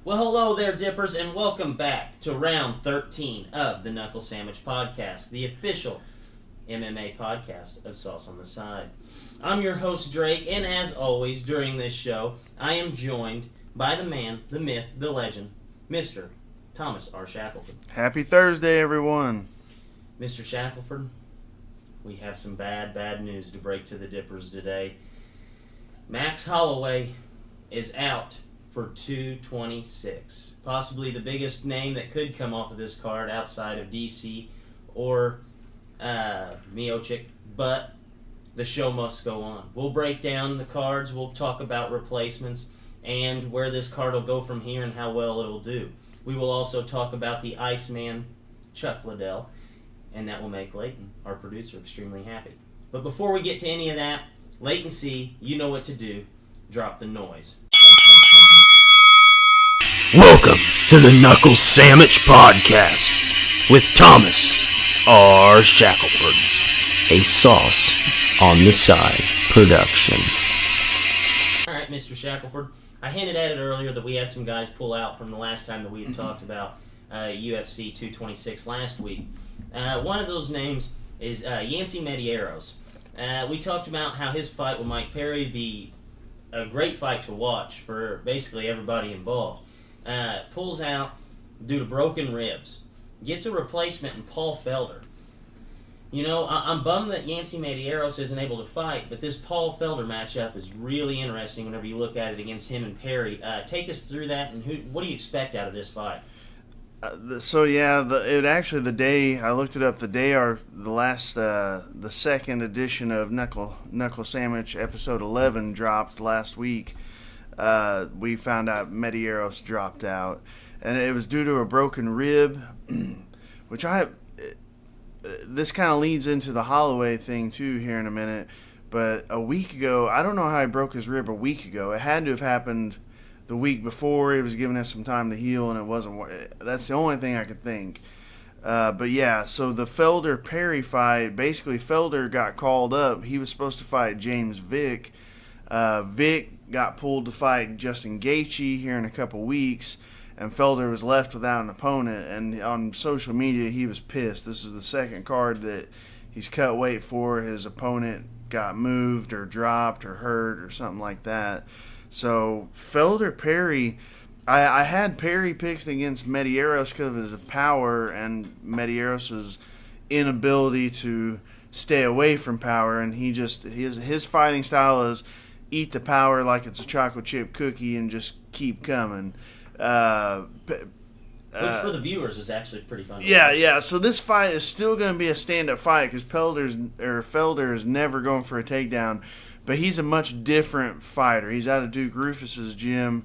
Well, hello there, Dippers, and welcome back to round 13 of the Knuckle Sammich podcast, the official MMA podcast of Sauce on the Side. I'm your host, Drake, and as always, during this show, I am joined by the man, the myth, the legend, Mr. Thomas R. Shackelford. Happy Thursday, everyone. Mr. Shackelford, we have some bad news to break to the Dippers today. Max Holloway is out for 226. Possibly the biggest name that could come off of this card outside of DC or Miocic, but the show must go on. We'll break down the cards, we'll talk about replacements, and where this card will go from here and how well it'll do. We will also talk about the Iceman, Chuck Liddell, and that will make Leighton, our producer, extremely happy. But before we get to any of that, Leighton C., you know what to do. Drop the noise. Welcome to the Knuckle Sammich podcast with Thomas R. Shackelford, a Sauce on the Side production. All right, Mr. Shackelford, I hinted at it earlier that we had some guys pull out from the last time that we had talked about UFC 226 last week. One of those names is Yancy Medeiros. We talked about how his fight with Mike Perry be a great fight to watch for basically everybody involved. Pulls out due to broken ribs. Gets a replacement in Paul Felder. You know, I'm bummed that Yancy Medeiros isn't able to fight, but this Paul Felder matchup is really interesting whenever you look at it against him and Perry. Take us through that, and what do you expect out of this fight? The day I looked it up, the second edition of Knuckle Sammich episode 11 dropped last week. We found out Medeiros dropped out, and it was due to a broken rib, which this kind of leads into the Holloway thing too here in a minute. But a week ago, I don't know how he broke his rib a week ago. It had to have happened the week before. He was giving us some time to heal, and it wasn't. That's the only thing I could think. But yeah, so the Felder-Perry fight, basically Felder got called up. He was supposed to fight James Vick. Vick got pulled to fight Justin Gaethje here in a couple weeks, and Felder was left without an opponent. And on social media, he was pissed. This is the second card that he's cut weight for. His opponent got moved or dropped or hurt or something like that. So Felder-Perry, I had Perry picked against Medeiros because of his power and Medeiros' inability to stay away from power, and his fighting style is eat the power like it's a chocolate chip cookie and just keep coming. Which for the viewers is actually pretty fun. Yeah. So this fight is still going to be a stand-up fight because Felder is never going for a takedown, but he's a much different fighter. He's out of Duke Rufus's gym.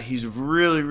He's a really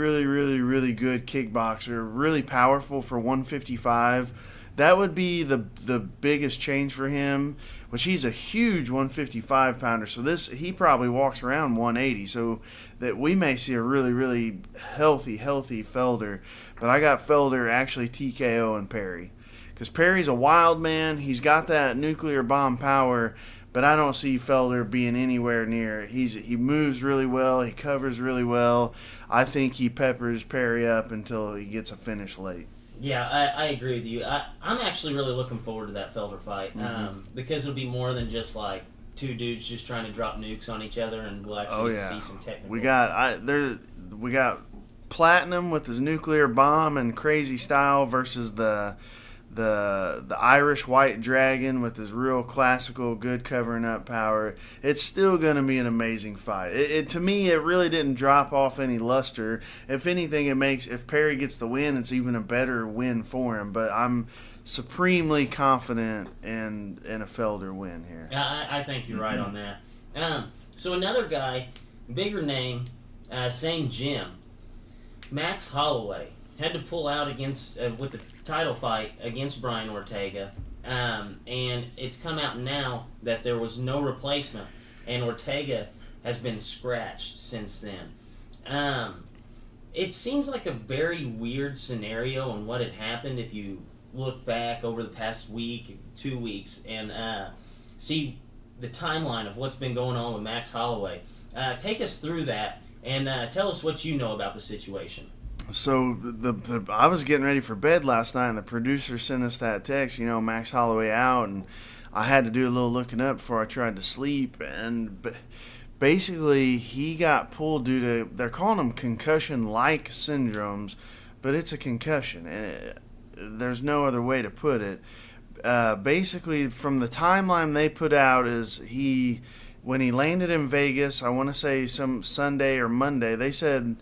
good kickboxer, really powerful for 155. That would be the biggest change for him, which he's a huge 155 pounder. So he probably walks around 180. So that we may see a really healthy Felder. But I got Felder actually TKO and Perry, because Perry's a wild man. He's got that nuclear bomb power, but I don't see Felder being anywhere near. He moves really well. He covers really well. I think he peppers Perry up until he gets a finish late. Yeah, I agree with you. I'm actually really looking forward to that Felder fight because it'll be more than just like two dudes just trying to drop nukes on each other, and we'll actually see some technical. We got Platinum with his nuclear bomb and crazy style versus the Irish White Dragon with his real classical good covering up power. It's still going to be an amazing fight. To me, it really didn't drop off any luster. If anything, if Perry gets the win, it's even a better win for him. But I'm supremely confident in a Felder win here. Yeah, I think you're right on that. So another guy, bigger name, same gym, Max Holloway, had to pull out against with the title fight against Brian Ortega, and it's come out now that there was no replacement, and Ortega has been scratched since then. It seems like a very weird scenario on what had happened if you look back over the past week, 2 weeks, and see the timeline of what's been going on with Max Holloway. Take us through that and tell us what you know about the situation. So I was getting ready for bed last night, and the producer sent us that text. Max Holloway out, and I had to do a little looking up before I tried to sleep. And basically, he got pulled due to, they're calling them concussion-like syndromes, but it's a concussion, and there's no other way to put it. Basically, from the timeline they put out, is when he landed in Vegas, I want to say some Sunday or Monday, they said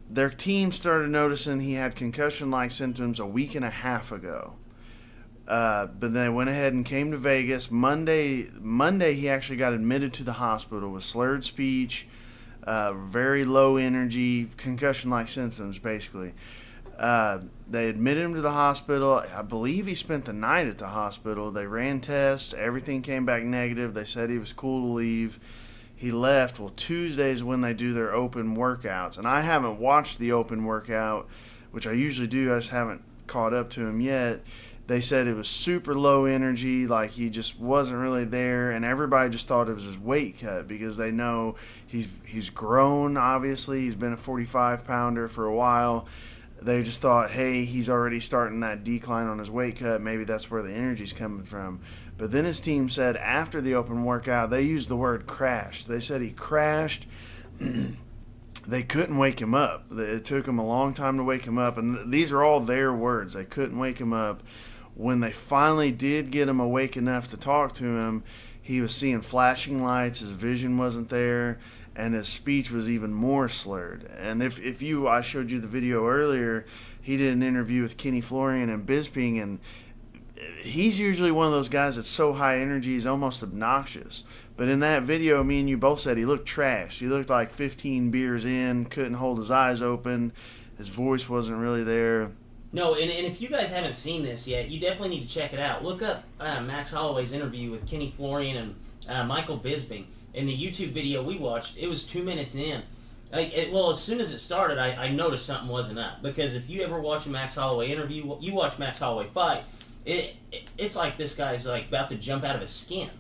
their team started noticing he had concussion-like symptoms a week and a half ago. But they went ahead and came to Vegas. Monday he actually got admitted to the hospital with slurred speech, very low energy, concussion-like symptoms, basically. They admitted him to the hospital. I believe he spent the night at the hospital. They ran tests. Everything came back negative. They said he was cool to leave. He left. Well, Tuesday's when they do their open workouts. And I haven't watched the open workout, which I usually do. I just haven't caught up to him yet. They said it was super low energy, like he just wasn't really there, and everybody just thought it was his weight cut because they know he's grown, obviously. He's been a 45-pounder for a while. They just thought, hey, he's already starting that decline on his weight cut. Maybe that's where the energy's coming from. But then his team said after the open workout, they used the word crashed. They said he crashed. They couldn't wake him up. It took him a long time to wake him up, and these are all their words. They couldn't wake him up. When they finally did get him awake enough to talk to him, he was seeing flashing lights, his vision wasn't there, and his speech was even more slurred. And I showed you the video earlier, he did an interview with Kenny Florian and Bisping, and he's usually one of those guys that's so high energy he's almost obnoxious. But in that video, me and you both said he looked trash. He looked like 15 beers in, couldn't hold his eyes open, his voice wasn't really there. No, and if you guys haven't seen this yet, you definitely need to check it out. Look up Max Holloway's interview with Kenny Florian and Michael Bisping. In the YouTube video we watched, it was 2 minutes in. As soon as it started, I noticed something wasn't up. Because if you ever watch a Max Holloway interview, you watch Max Holloway fight, it's like this guy's like about to jump out of his skin.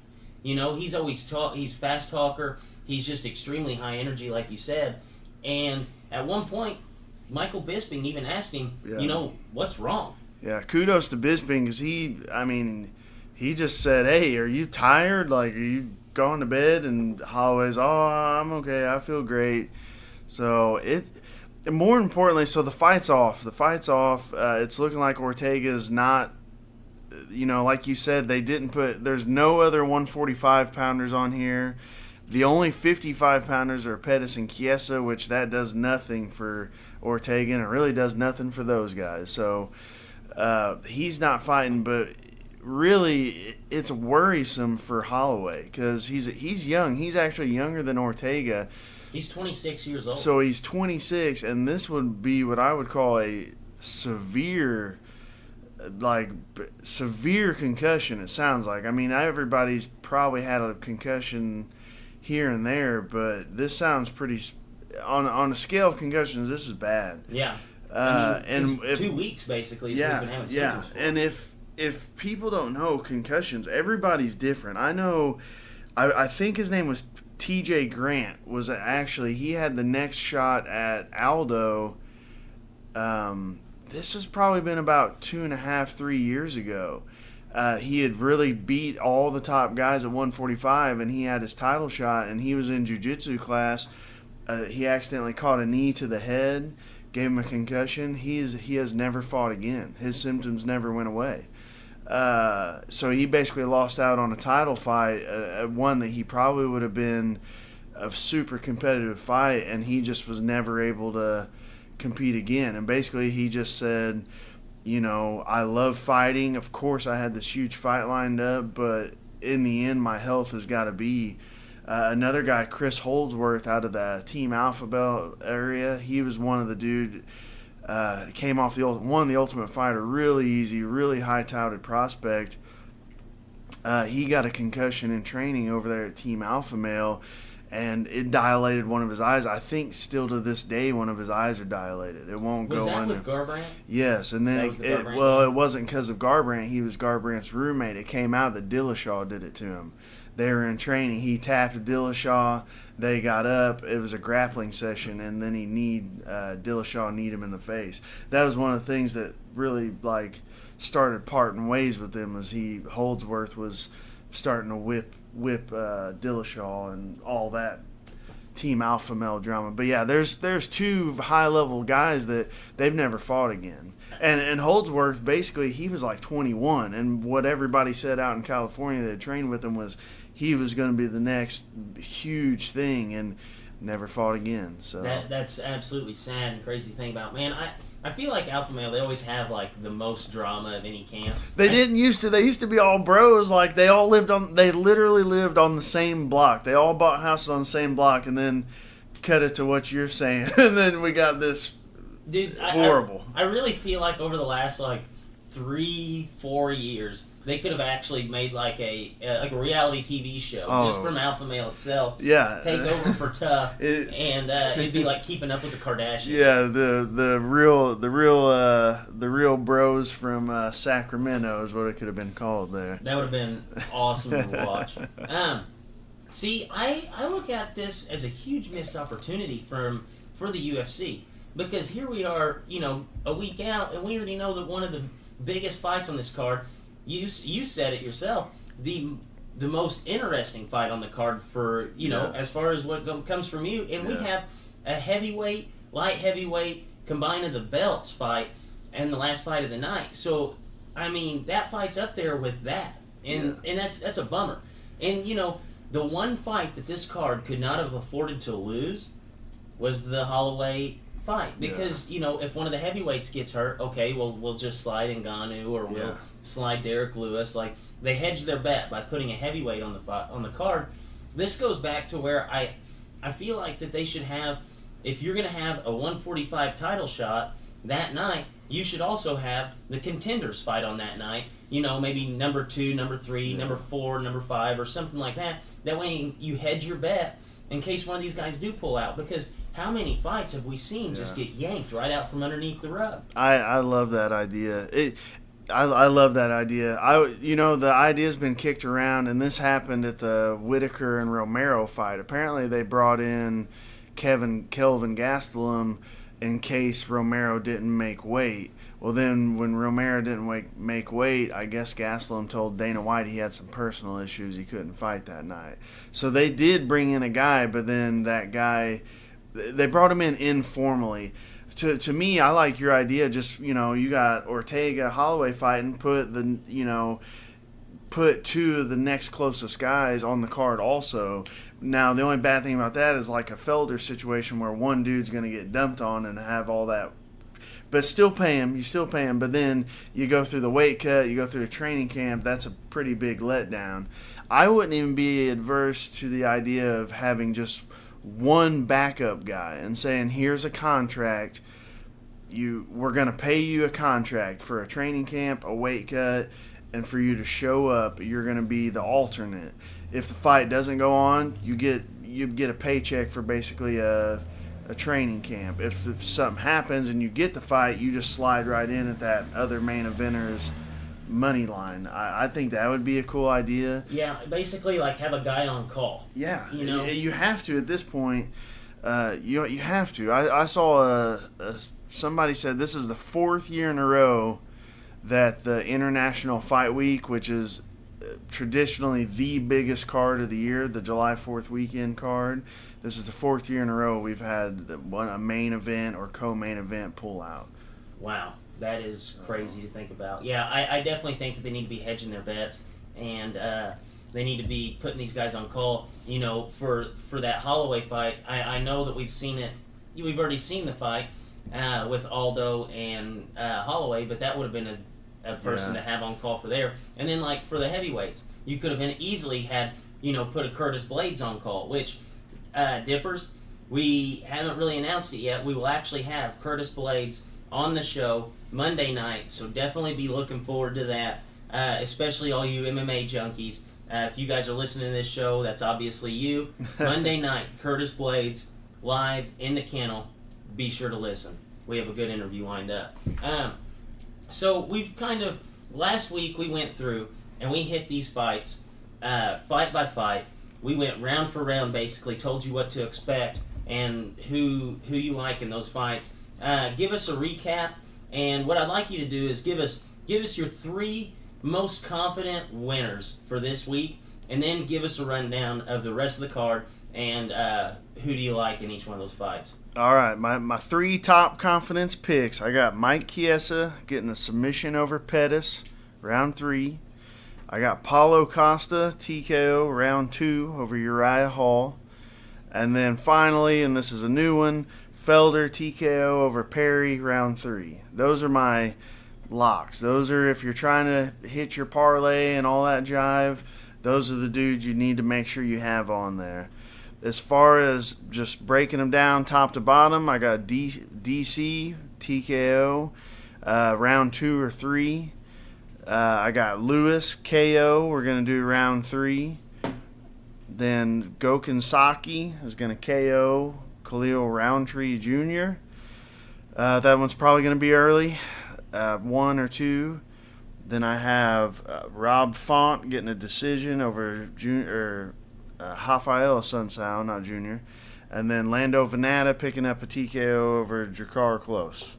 He's always he's fast talker. He's just extremely high energy, like you said. And at one point, Michael Bisping even asked him, what's wrong? Yeah, kudos to Bisping because he just said, hey, are you tired? Like, are you going to bed? And Holloway's, I'm okay. I feel great. So more importantly, so the fight's off. It's looking like Ortega's not, like you said, they didn't there's no other 145-pounders on here. The only 55-pounders are Pettis and Chiesa, which that does nothing for Ortega, and it really does nothing for those guys. So he's not fighting, but really it's worrisome for Holloway because he's young. He's actually younger than Ortega. He's 26 years old. So he's 26, and this would be what I would call a severe concussion, it sounds like. Everybody's probably had a concussion here and there, but this sounds pretty on a scale of concussions, this is bad. Yeah. And 2 weeks basically is what he's been having symptoms for. And if people don't know concussions, everybody's different. I know, I think his name was TJ Grant, he had the next shot at Aldo. This was probably been about 2.5, 3 years ago. He had really beat all the top guys at 145, and he had his title shot, and he was in jiu-jitsu class. He accidentally caught a knee to the head, gave him a concussion. He has never fought again. His symptoms never went away. So he basically lost out on a title fight, one that he probably would have been a super competitive fight, and he just was never able to compete again. And basically he just said, I love fighting. Of course I had this huge fight lined up, but in the end my health has got to be. Another guy, Chris Holdsworth, out of the Team Alpha Belt area, he was one of the dude, came off won the Ultimate Fighter, really easy, really high-touted prospect. He got a concussion in training over there at Team Alpha Male, and it dilated one of his eyes. I think still to this day one of his eyes are dilated. It won't go in. Was that with Garbrandt? Yes, and then it wasn't because of Garbrandt. He was Garbrandt's roommate. It came out that Dillashaw did it to him. They were in training. He tapped Dillashaw. They got up. It was a grappling session, and then Dillashaw kneed him in the face. That was one of the things that really started parting ways with him. Was Holdsworth was starting to whip Dillashaw and all that Team Alpha Male drama. But yeah, there's two high level guys that they've never fought again. And Holdsworth, basically, he was like 21, and what everybody said out in California that had trained with him was he was going to be the next huge thing, and never fought again. So that's absolutely sad and crazy thing about, man. I feel like Alpha Male, they always have the most drama of any camp. They used to be all bros. They literally lived on the same block. They all bought houses on the same block, and then cut it to what you're saying, and then we got this. Dude, horrible. I really feel like over the last 3-4 years, they could have actually made a reality TV show just from Alpha Male itself. Yeah, take over for Tough, and it'd be like Keeping Up with the Kardashians. Yeah, the real bros from Sacramento is what it could have been called there. That would have been awesome to watch. See, I look at this as a huge missed opportunity for the UFC. Because here we are, a week out, and we already know that one of the biggest fights on this card, you said it yourself, the most interesting fight on the card for, as far as what comes from you. And we have a heavyweight, light heavyweight, combine of the belts fight, and the last fight of the night. So, I mean, that fight's up there with that. And that's a bummer. And, the one fight that this card could not have afforded to lose was the Holloway fight, because if one of the heavyweights gets hurt, okay, well, we'll just slide Ngannou or we'll slide Derek Lewis. They hedged their bet by putting a heavyweight on the card. This goes back to where I feel like that they should have, if you're going to have a 145 title shot that night, you should also have the contenders fight on that night. Maybe number 2, number 3, number 4, number 5, or something like that. That way you hedge your bet in case one of these guys do pull out, because how many fights have we seen just get yanked right out from underneath the rug? I love that idea. I love that idea. The idea's been kicked around, and this happened at the Whitaker and Romero fight. Apparently, they brought in Kelvin Gastelum in case Romero didn't make weight. Well, then when Romero didn't make weight, I guess Gastelum told Dana White he had some personal issues. He couldn't fight that night. So they did bring in a guy, but then that guy, they brought him in informally. To me, I like your idea. Just, you got Ortega Holloway fighting, put 2 of the next closest guys on the card also. Now, the only bad thing about that is like a Felder situation where one dude's going to get dumped on and have all that. But still pay him. You still pay him. But then you go through the weight cut, you go through the training camp. That's a pretty big letdown. I wouldn't even be adverse to the idea of having just one backup guy and saying, here's a contract. We're going to pay you a contract for a training camp, a weight cut, and for you to show up. You're going to be the alternate. If the fight doesn't go on, you get a paycheck for basically a training camp. If something happens and you get the fight, you just slide right in at that other main eventer's money line. I think that would be a cool idea. Yeah, basically have a guy on call. Yeah, you have to at this point. You have to. I saw somebody said this is the 4th year in a row that the International Fight Week, which is traditionally the biggest card of the year, the July 4th weekend card. This is the 4th year in a row we've had a main event or co-main event pull out. Wow, that is crazy to think about. Yeah, I definitely think that they need to be hedging their bets, and they need to be putting these guys on call. For that Holloway fight, I know that we've seen it. We've already seen the fight with Aldo and Holloway, but that would have been a person to have on call for there. And then for the heavyweights, you could have easily had put a Curtis Blades on call, which Dippers, we haven't really announced it yet. We will actually have Curtis Blades on the show Monday night, so definitely be looking forward to that, especially all you MMA junkies. If you guys are listening to this show, that's obviously you. Monday night, Curtis Blades, live in the kennel. Be sure to listen. We have a good interview lined up. So we've last week we went through and we hit these fights fight by fight. We went round for round, basically, told you what to expect and who you like in those fights. Give us a recap, and what I'd like you to do is give us your 3 most confident winners for this week, and then give us a rundown of the rest of the card and who do you like in each one of those fights. All right, my 3 top confidence picks. I got Mike Chiesa getting a submission over Pettis, round 3. I got Paulo Costa, TKO, round 2 over Uriah Hall. And then finally, and this is a new one, Felder, TKO over Perry, round 3. Those are my locks. Those are, if you're trying to hit your parlay and all that jive, those are the dudes you need to make sure you have on there. As far as just breaking them down top to bottom, I got DC, TKO, round 2 or 3. I got Lewis, KO. We're going to do round 3. Then Gokhan Saki is going to KO Khalil Roundtree Jr. That one's probably going to be early, 1 or 2. Then I have Rob Font getting a decision over Rafael Sunsao, not Junior. And then Lando Venata picking up a TKO over Drakkar Close.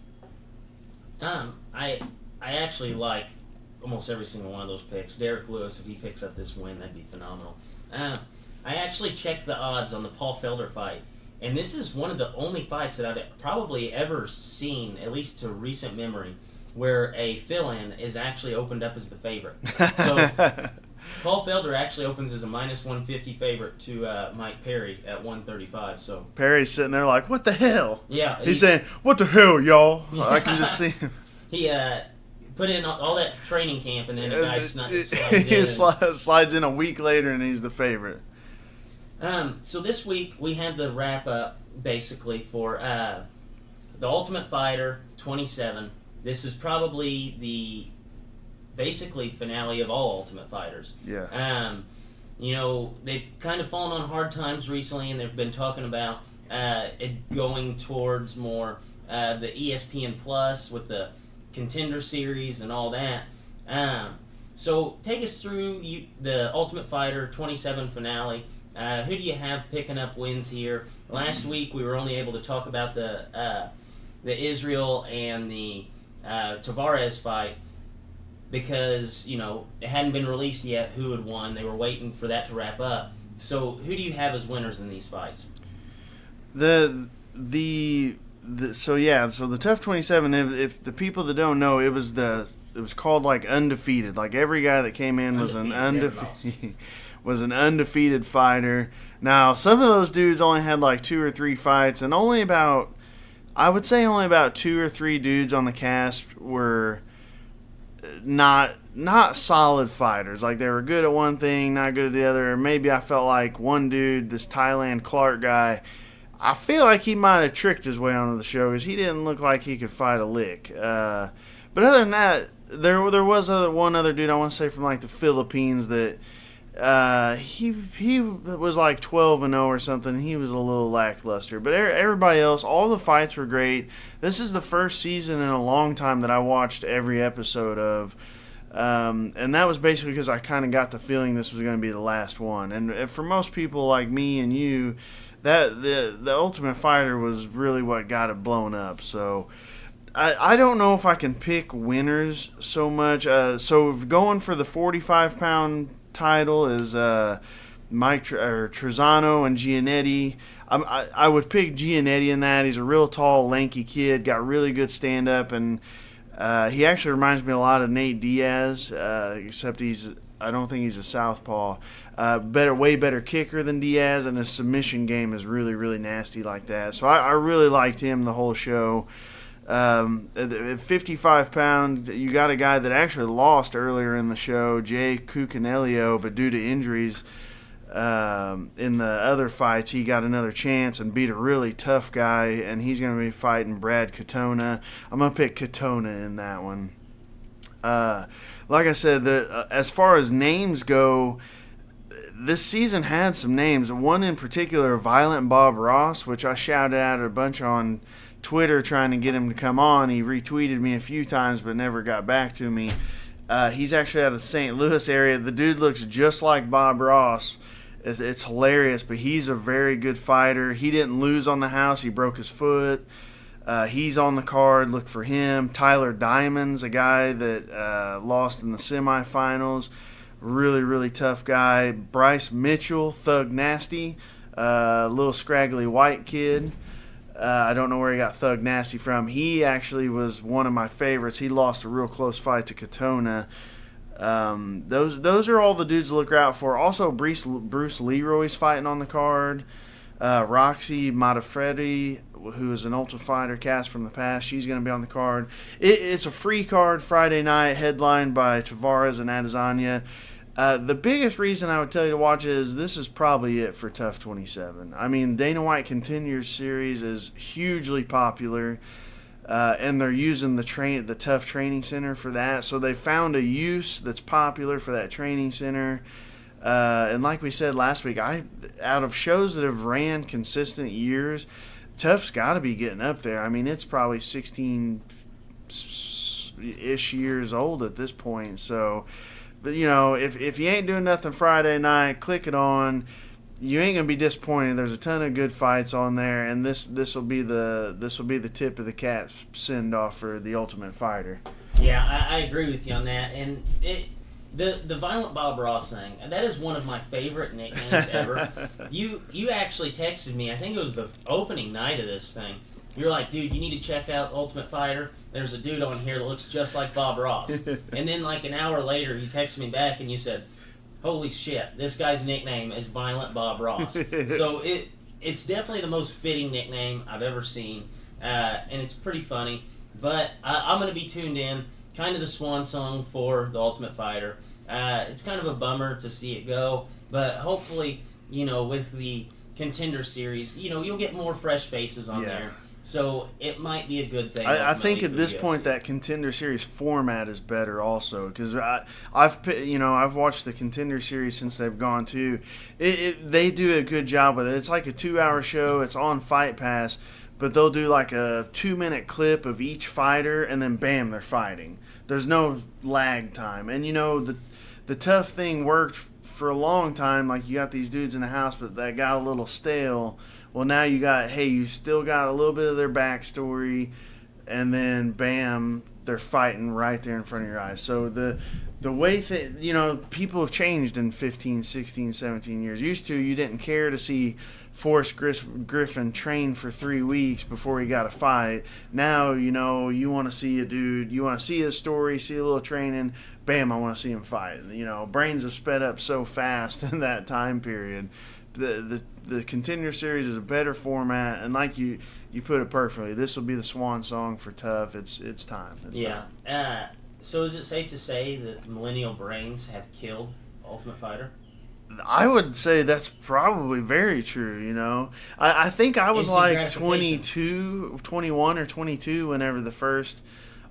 I actually like almost every single one of those picks. Derek Lewis, if he picks up this win, that'd be phenomenal. I actually checked the odds on the Paul Felder fight, and this is one of the only fights that I've probably ever seen, at least to recent memory, where a fill-in is actually opened up as the favorite. So Paul Felder actually opens as a minus 150 favorite to Mike Perry at 135. So Perry's sitting there like, what the hell? Yeah, he's saying, what the hell, y'all? I can just see him. He put in all that training camp, and then the guy slides he in. slides in a week later, and he's the favorite. So this week we had the wrap up basically for the Ultimate Fighter 27. This is probably the basically finale of all Ultimate Fighters. Yeah. They've kind of fallen on hard times recently, and they've been talking about it going towards more the ESPN Plus with the Contender Series and all that. So take us through the Ultimate Fighter 27 finale. Who do you have picking up wins here? Last week we were only able to talk about the Israel and the Tavares fight because it hadn't been released yet who had won. They were waiting for that to wrap up. So who do you have as winners in these fights? So the Tough 27. If the people that don't know, it was called like undefeated. Like every guy that came in was an undefeated fighter. Now some of those dudes only had like 2 or 3 fights, and only about 2 or 3 dudes on the cast were not solid fighters. Like they were good at one thing, not good at the other. Or maybe I felt like one dude, this Thailand Clark guy, I feel like he might have tricked his way onto the show because he didn't look like he could fight a lick. But other than that, there was one other dude I want to say from like the Philippines that he was like 12-0 or something. He was a little lackluster, but everybody else, all the fights were great. This is the first season in a long time that I watched every episode of, and that was basically because I kind of got the feeling this was going to be the last one. And for most people like me and you, that the Ultimate Fighter was really what got it blown up. So I don't know if I can pick winners so much. So going for the 45-pound title is Mike Trezano and Giannetti. I would pick Giannetti in that. He's a real tall, lanky kid, got really good stand-up, and he actually reminds me a lot of Nate Diaz, except I don't think he's a southpaw. Way better kicker than Diaz, and his submission game is really, really nasty like that. So I really liked him the whole show. At 55 pounds, you got a guy that actually lost earlier in the show, Jay Cucanelio, but due to injuries in the other fights, he got another chance and beat a really tough guy, and he's going to be fighting Brad Katona. I'm going to pick Katona in that one. Like I said, as far as names go, this season had some names. One in particular, Violent Bob Ross, which I shouted out a bunch on Twitter trying to get him to come on. He retweeted me a few times but never got back to me. He's actually out of the St. Louis area. The dude looks just like Bob Ross. It's hilarious, but he's a very good fighter. He didn't lose on the house. He broke his foot. He's on the card. Look for him. Tyler Diamond's a guy that lost in the semifinals. Really, really tough guy. Bryce Mitchell, Thug Nasty, little scraggly white kid. I don't know where he got Thug Nasty from. He actually was one of my favorites. He lost a real close fight to Katona. Those are all the dudes to look out for. Also, Bruce Leroy's fighting on the card. Roxy Matafredi, who is an Ultimate Fighter cast from the past, she's going to be on the card. It's a free card Friday night, headlined by Tavares and Adesanya. The biggest reason I would tell you to watch it is this is probably it for Tough 27. I mean, Dana White Contenders Series is hugely popular, and they're using the Tough Training Center for that. So they found a use that's popular for that training center. And like we said last week, out of shows that have ran consistent years, Tough's got to be getting up there. I mean, it's probably 16-ish years old at this point. So, but if you ain't doing nothing Friday night, click it on. You ain't gonna be disappointed. There's a ton of good fights on there, and this will be the tip of the cap send off for the Ultimate Fighter. Yeah, I agree with you on that. And the Violent Bob Ross thing, that is one of my favorite nicknames ever. You actually texted me, I think it was the opening night of this thing. You were like, dude, you need to check out Ultimate Fighter. There's a dude on here that looks just like Bob Ross. And then like an hour later, you texted me back and you said, holy shit, this guy's nickname is Violent Bob Ross. So it's definitely the most fitting nickname I've ever seen. And it's pretty funny. But I'm going to be tuned in. Kind of the swan song for the Ultimate Fighter. It's kind of a bummer to see it go, but hopefully, with the Contender Series, you'll get more fresh faces on there. So it might be a good thing. I think at this point that Contender Series format is better also, because I've watched the Contender Series since they've gone too. They do a good job with it. It's like a 2-hour show. It's on Fight Pass. But they'll do like a 2-minute clip of each fighter, and then bam, they're fighting. There's no lag time. And the Tough thing worked for a long time. Like, you got these dudes in the house, but that got a little stale. Well, now you still got a little bit of their backstory, and then bam, they're fighting right there in front of your eyes. So the way people have changed in 15, 16, 17 years. Used to, you didn't care to see Forrest Griffin train for 3 weeks before he got a fight. Now, you want to see a dude, you want to see his story, see a little training, bam, I want to see him fight. Brains have sped up so fast in that time period. The Contender Series is a better format, and like you put it perfectly, this will be the swan song for Tough. It's time. Time. So is it safe to say that millennial brains have killed Ultimate Fighter? I would say that's probably very true, I think I was like 21 or 22 whenever the first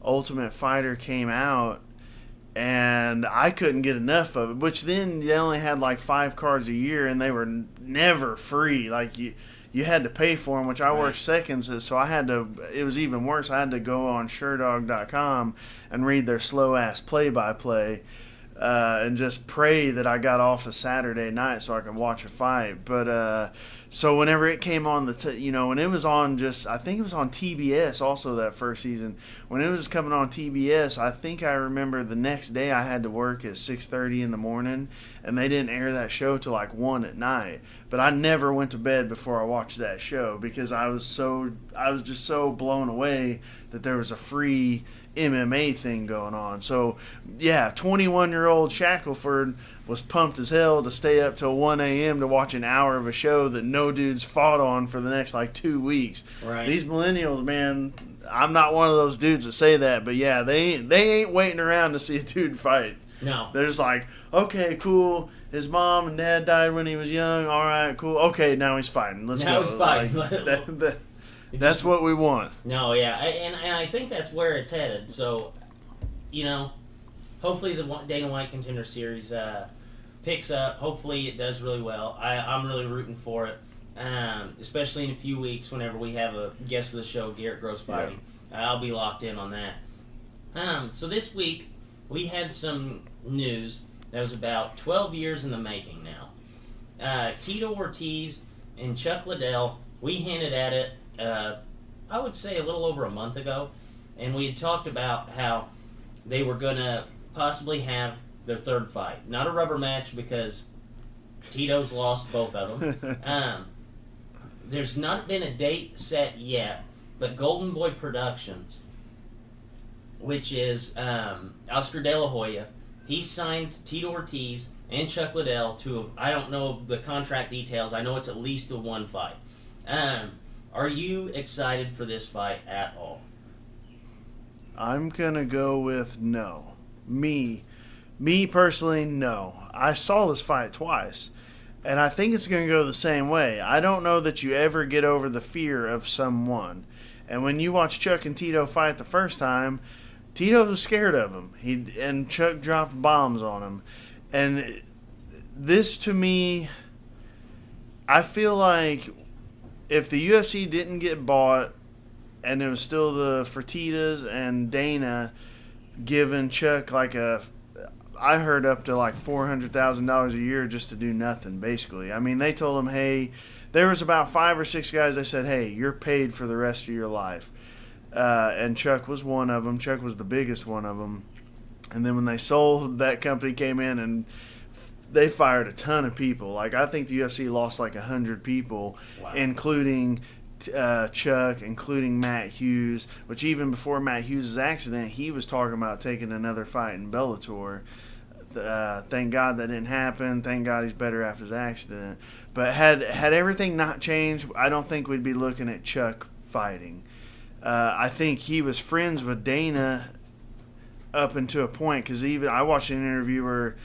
Ultimate Fighter came out, and I couldn't get enough of it, which then they only had like 5 cards a year, and they were never free. Like, you had to pay for them, which I worked seconds, so it was even worse. I had to go on SureDog.com and read their slow-ass play-by-play, and just pray that I got off a Saturday night so I could watch a fight. But so whenever it came on when it was on I think it was on TBS also that first season. When it was coming on TBS, I think I remember the next day I had to work at 6:30 in the morning, and they didn't air that show till like 1 at night. But I never went to bed before I watched that show, because I was just so blown away that there was a free MMA thing going on. So, yeah, 21-year-old Shackelford was pumped as hell to stay up till 1 a.m. to watch an hour of a show that no dudes fought on for the next, 2 weeks. Right. These millennials, man, I'm not one of those dudes that say that, but yeah, they ain't waiting around to see a dude fight. No. They're just like, okay, cool. His mom and dad died when he was young. All right, cool. Okay, now he's fighting. Let's go. Now he's fighting. That's what we want. No, yeah, and I think that's where it's headed. So, hopefully the Dana White Contender Series picks up. Hopefully it does really well. I'm really rooting for it, especially in a few weeks whenever we have a guest of the show, Garrett Gross, fighting. I'll be locked in on that. So this week we had some news that was about 12 years in the making now. Tito Ortiz and Chuck Liddell, we hinted at it, I would say a little over a month ago, and we had talked about how they were going to possibly have their third fight. Not a rubber match because Tito's lost both of them. There's not been a date set yet, but Golden Boy Productions, which is Oscar De La Hoya, he signed Tito Ortiz and Chuck Liddell to, I don't know the contract details, I know it's at least a one fight. Are you excited for this fight at all? I'm going to go with no. Me personally, no. I saw this fight twice, and I think it's going to go the same way. I don't know that you ever get over the fear of someone. And when you watch Chuck and Tito fight the first time, Tito was scared of him. And Chuck dropped bombs on him. And this, to me, I feel like if the UFC didn't get bought and it was still the Fertittas and Dana giving Chuck I heard up to like $400,000 a year just to do nothing, basically. I mean, they told him, hey, there was about 5 or 6 guys, they said, hey, you're paid for the rest of your life. And Chuck was one of them. Chuck was the biggest one of them. And then when they sold, that company came in and they fired a ton of people. Like, I think the UFC lost like 100 people, wow, including Chuck, including Matt Hughes, which even before Matt Hughes' accident, he was talking about taking another fight in Bellator. Thank God that didn't happen. Thank God he's better after his accident. But had everything not changed, I don't think we'd be looking at Chuck fighting. I think he was friends with Dana up until a point, because even I watched an interview where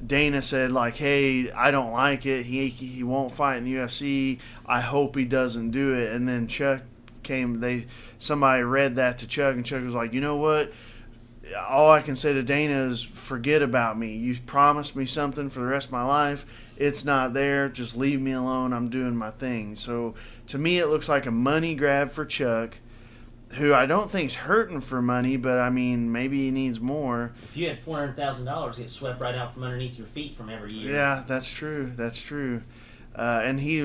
Dana said, like, hey, I don't like it. He won't fight in the UFC. I hope he doesn't do it. And then Chuck somebody read that to Chuck, and Chuck was like, you know what? All I can say to Dana is forget about me. You promised me something for the rest of my life. It's not there. Just leave me alone. I'm doing my thing. So to me, it looks like a money grab for Chuck, who I don't think's hurting for money, but I mean, maybe he needs more. If you had $400,000, get swept right out from underneath your feet from every year. Yeah, that's true. And he,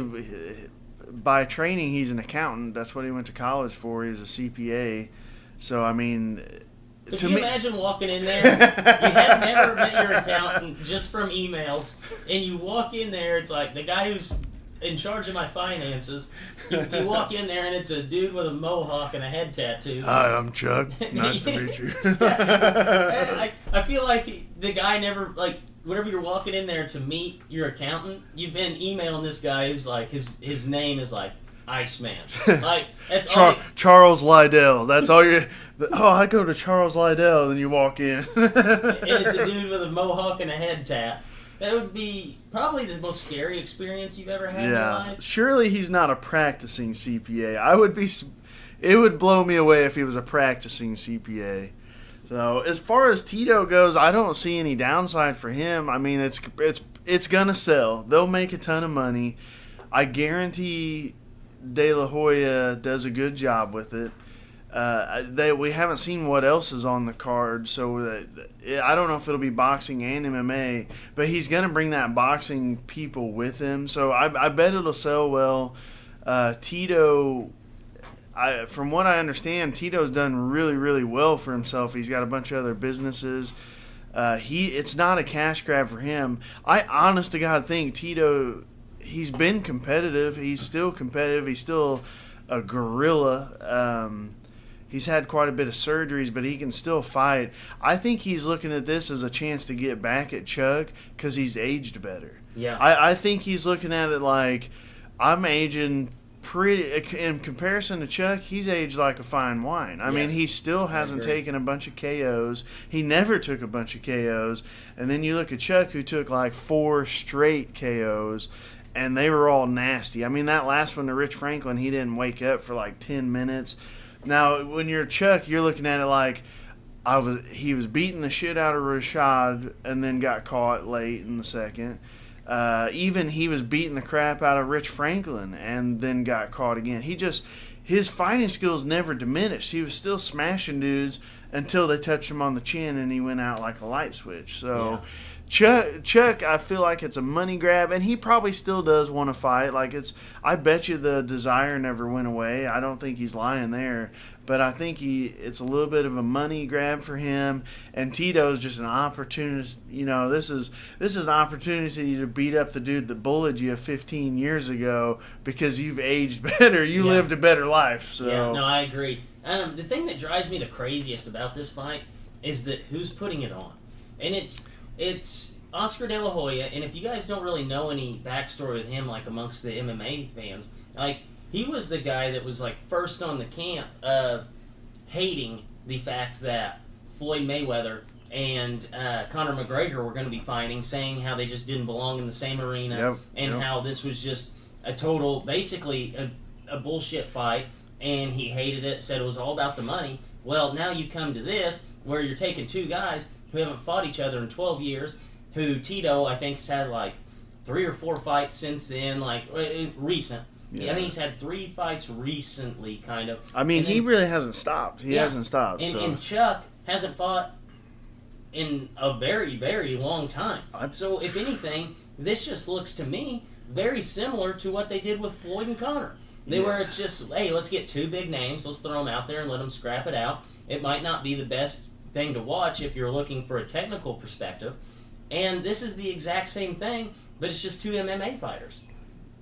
by training, he's an accountant. That's what he went to college for. He's a CPA. So, I mean, could you imagine walking in there? You have never met your accountant just from emails, and you walk in there, it's like the guy who's in charge of my finances. You walk in there, and it's a dude with a mohawk and a head tattoo. Hi, I'm Chuck. Nice to meet you. I feel like the guy never, like, whenever you're walking in there to meet your accountant, you've been emailing this guy who's like, his name is like Iceman. Like, that's Charles Liddell. That's all you. Oh, I go to Charles Liddell, and you walk in. And it's a dude with a mohawk and a head tat. That would be probably the most scary experience you've ever had in your life. Surely he's not a practicing CPA. It would blow me away if he was a practicing CPA. So as far as Tito goes, I don't see any downside for him. I mean, it's gonna sell. They'll make a ton of money. I guarantee De La Hoya does a good job with it. We haven't seen what else is on the card, so I don't know if it'll be boxing and MMA, but he's going to bring that boxing people with him, so I bet it'll sell well. Tito, from what I understand, Tito's done really, really well for himself. He's got a bunch of other businesses. It's not a cash grab for him. I honest to God think Tito, he's been competitive. He's still competitive. He's still a gorilla. He's had quite a bit of surgeries, but he can still fight. I think he's looking at this as a chance to get back at Chuck because he's aged better. Yeah. I think he's looking at it like, I'm aging pretty, in comparison to Chuck, he's aged like a fine wine. I mean, he still hasn't taken a bunch of KOs. He never took a bunch of KOs. And then you look at Chuck, who took like 4 straight KOs, and they were all nasty. I mean, that last one to Rich Franklin, he didn't wake up for like 10 minutes. Now, when you're Chuck, you're looking at it like he was beating the shit out of Rashad and then got caught late in the second. Even he was beating the crap out of Rich Franklin and then got caught again. his fighting skills never diminished. He was still smashing dudes until they touched him on the chin and he went out like a light switch. So Chuck, I feel like it's a money grab, and he probably still does want to fight. Like I bet you the desire never went away. I don't think he's lying there, but I think it's a little bit of a money grab for him. And Tito's just an opportunist. This is an opportunity to beat up the dude that bullied you 15 years ago because you've aged better. You lived a better life. So no, I agree. The thing that drives me the craziest about this fight is that who's putting it on, and it's Oscar De La Hoya, and if you guys don't really know any backstory with him, like amongst the MMA fans, like he was the guy that was like first on the camp of hating the fact that Floyd Mayweather and Conor McGregor were going to be fighting, saying how they just didn't belong in the same arena, how this was just a total, basically a bullshit fight, and he hated it, said it was all about the money. Well, now you come to this, where you're taking two guys who haven't fought each other in 12 years, who Tito, I think, has had like 3 or 4 fights since then, like recent. Yeah. I think he's had 3 fights recently, kind of. I mean, he really hasn't stopped. He hasn't stopped. And Chuck hasn't fought in a very, very long time. So, if anything, this just looks to me very similar to what they did with Floyd and Conor. Where it's just, hey, let's get 2 big names, let's throw them out there and let them scrap it out. It might not be the best thing to watch if you're looking for a technical perspective, and this is the exact same thing, but it's just 2 MMA fighters.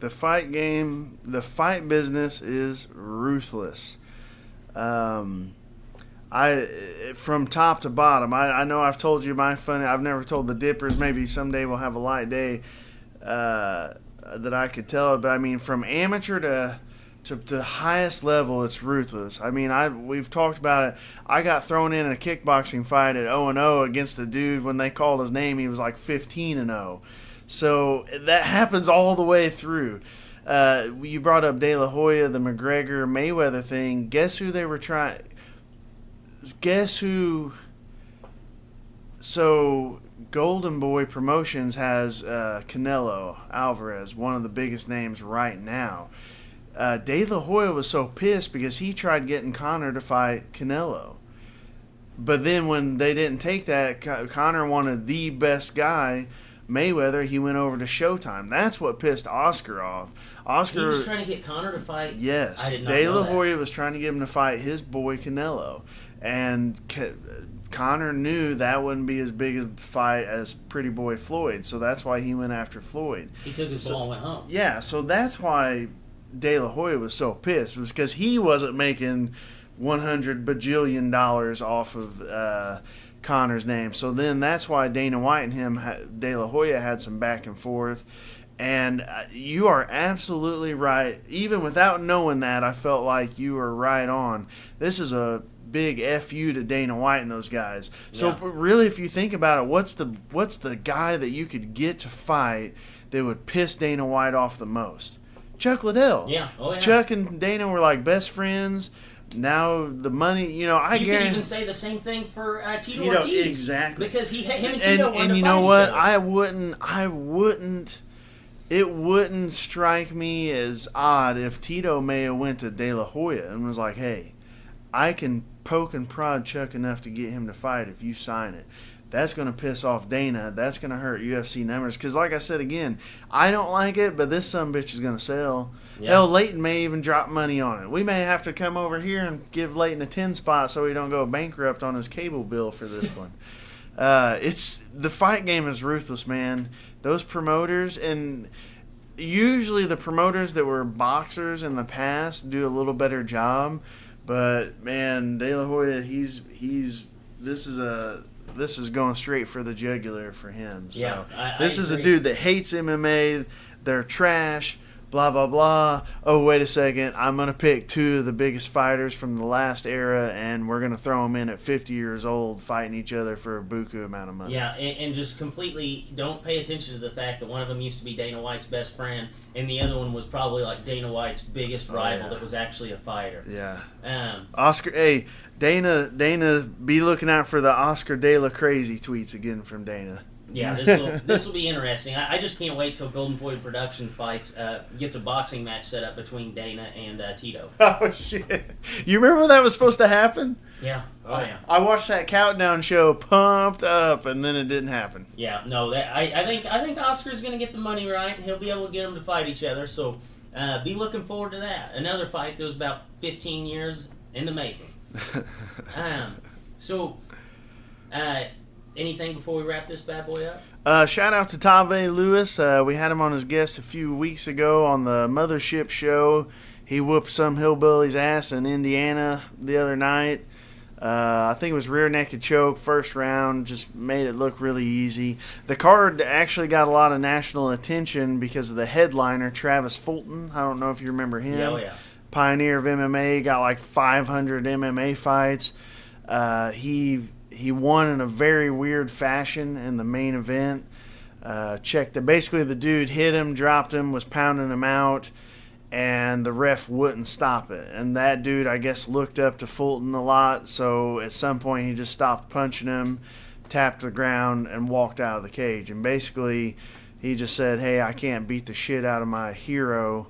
The fight game, the fight business is ruthless. From top to bottom, I know I've told you my funny. I've never told the Dippers. Maybe someday we'll have a light day that I could tell it. But I mean, from amateur to the highest level, it's ruthless. I mean, we've talked about it. I got thrown in a kickboxing fight at 0-0 against a dude. When they called his name, he was like 15-0. So that happens all the way through. You brought up De La Hoya, the McGregor Mayweather thing. Guess who they were trying? Guess who? So Golden Boy Promotions has Canelo Alvarez, one of the biggest names right now. De La Hoya was so pissed because he tried getting Conor to fight Canelo. But then when they didn't take that, Conor wanted the best guy, Mayweather. He went over to Showtime. That's what pissed Oscar off. Oscar, he was trying to get Conor to fight? Yes. I did not De know La that. Hoya was trying to get him to fight his boy Canelo. And Conor knew that wouldn't be as big a fight as Pretty Boy Floyd. So that's why he went after Floyd. He took his ball and went home. Yeah, so that's why De La Hoya was so pissed, was because he wasn't making $100 bajillion off of Conor's name. So then that's why Dana White and him, De La Hoya, had some back and forth. And you are absolutely right. Even without knowing that, I felt like you were right on. This is a big FU to Dana White and those guys. So really, if you think about it, what's the guy that you could get to fight that would piss Dana White off the most? Chuck Liddell. Yeah. Oh, yeah. Chuck and Dana were like best friends. Now the money, you could even say the same thing for Tito Ortiz. Exactly. Because him and Tito wanted to and you fight know each what? other. It wouldn't strike me as odd if Tito may have went to De La Hoya and was like, hey, I can poke and prod Chuck enough to get him to fight if you sign it. That's going to piss off Dana. That's going to hurt UFC numbers. Because like I said again, I don't like it, but this sumbitch is going to sell. Yeah. Hell, Leighton may even drop money on it. We may have to come over here and give Leighton a 10 spot so he don't go bankrupt on his cable bill for this one. The fight game is ruthless, man. Those promoters, and usually the promoters that were boxers in the past do a little better job. But man, De La Hoya, this is going straight for the jugular for him. So Yeah, I this is a agree. dude that hates MMA. They're trash. Blah blah blah. Oh, wait a second. I'm gonna pick 2 of the biggest fighters from the last era, and we're gonna throw them in at 50 years old, fighting each other for a buku amount of money. Yeah, and just completely don't pay attention to the fact that one of them used to be Dana White's best friend, and the other one was probably like Dana White's biggest rival that was actually a fighter. Yeah. Oscar, hey, Dana, be looking out for the Oscar De La Crazy tweets again from Dana. Yeah, this will be interesting. I just can't wait till Golden Boy Production gets a boxing match set up between Dana and Tito. Oh shit! You remember when that was supposed to happen? Yeah. Oh yeah. I watched that countdown show, pumped up, and then it didn't happen. Yeah. No. I think Oscar's going to get the money right, and he'll be able to get them to fight each other. So be looking forward to that. Another fight that was about 15 years in the making. So. Anything before we wrap this bad boy up? Shout out to Tave Lewis. We had him on as guest a few weeks ago on the Mothership show. He whooped some hillbilly's ass in Indiana the other night. I think it was rear naked choke, first round, just made it look really easy. The card actually got a lot of national attention because of the headliner, Travis Fulton. I don't know if you remember him. Yeah, oh yeah. Pioneer of MMA, got like 500 MMA fights. He won in a very weird fashion in the main event. Checked that basically the dude hit him, dropped him, was pounding him out, and the ref wouldn't stop it. And that dude, I guess, looked up to Fulton a lot, so at some point he just stopped punching him, tapped the ground, and walked out of the cage. And basically he just said, hey, I can't beat the shit out of my hero,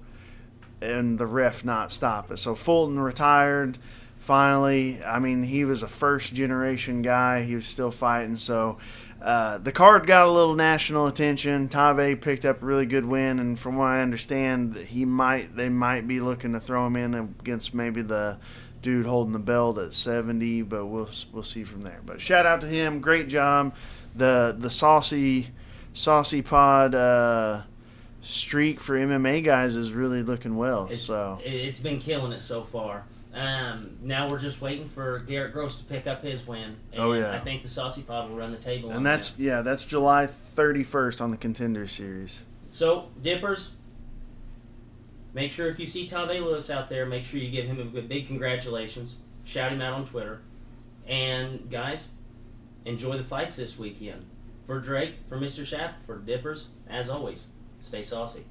and the ref not stop it. So Fulton retired. Finally, I mean, he was a first-generation guy. He was still fighting. So the card got a little national attention. Tave picked up a really good win, and from what I understand, they might be looking to throw him in against maybe the dude holding the belt at 70, but we'll see from there. But shout out to him. Great job. The saucy pod streak for MMA guys is really looking well. It's been killing it so far. Now we're just waiting for Garrett Gross to pick up his win. And I think the Saucy Pod will run the table. And that's July 31st on the Contender Series. So, Dippers, make sure if you see Tave Lewis out there, make sure you give him a big congratulations. Shout him out on Twitter. And, guys, enjoy the fights this weekend. For Drake, for Mr. Shackelford, Dippers, as always, stay saucy.